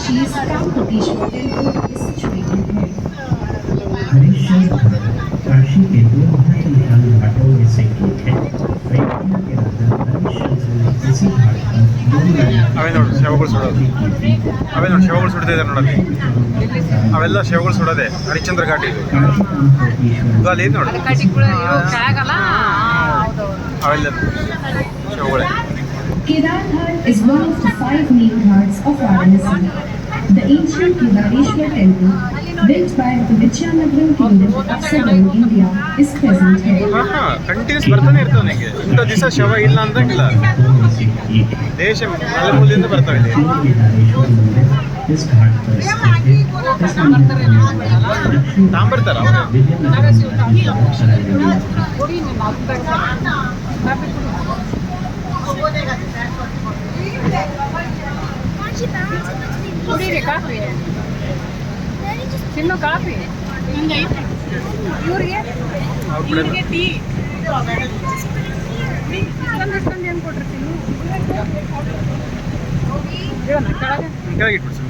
Kashi's Kamkoteshwar temple is situated here. Harishchandra घाट काशी के दो महत्वपूर्ण घाटों में से एक है। अयोध्या के राजा हरिश्चंद्र ने इसी घाट पर ಅವೇ ನೋಡು ಶವಗಳು ಸುಡೋದು, ಅವೇ ನೋಡಿ ಶವಗಳು ಸುಡ್ತಿದ್ದಾರೆ ನೋಡಲ್ಲಿ, ಅವೆಲ್ಲ ಶವಗಳು ಸುಡೋದೆ ಹರಿಶ್ಚಂದ್ರ ಘಾಟ್ ಇದು. ಅಲ್ಲಿ ಇದು ನೋಡು ಅವೆಲ್ಲ ಶವಗಳೇ. Kedar Ghat is one of the 5 main ghats of Varanasi. The ancient Kedareshwar temple, built by the Vijayanagaram kingdom of southern India, is present here. Continuous ಬರ್ತಾನೆ ಇರ್ತಾವೆ ನನಗೆ. ಇಂಥ ದಿವಸ ಶವ ಇಲ್ಲ ಅಂದಂಗಿಲ್ಲ, ದೇಶ ಮೂಲೆಯಿಂದ ಬರ್ತಾವೆ ಇಲ್ಲಿ. इस घाट पर स्थित है। इस मंदिर का निर्माण ತಾಂಬರ್ತಾರ ಕುಡೀರಿ ಕಾಫಿ, ತಿನ್ನು ಕಾಫಿ. ಇವ್ರಿಗೆ ಟೀ ಇಷ್ಟೊಂದು ಏನು ಕೊಟ್ಟಿರ್ತೀನಿ. ಕೆಳಗೆ ಇಟ್ಬಿಡ್ಸಿ.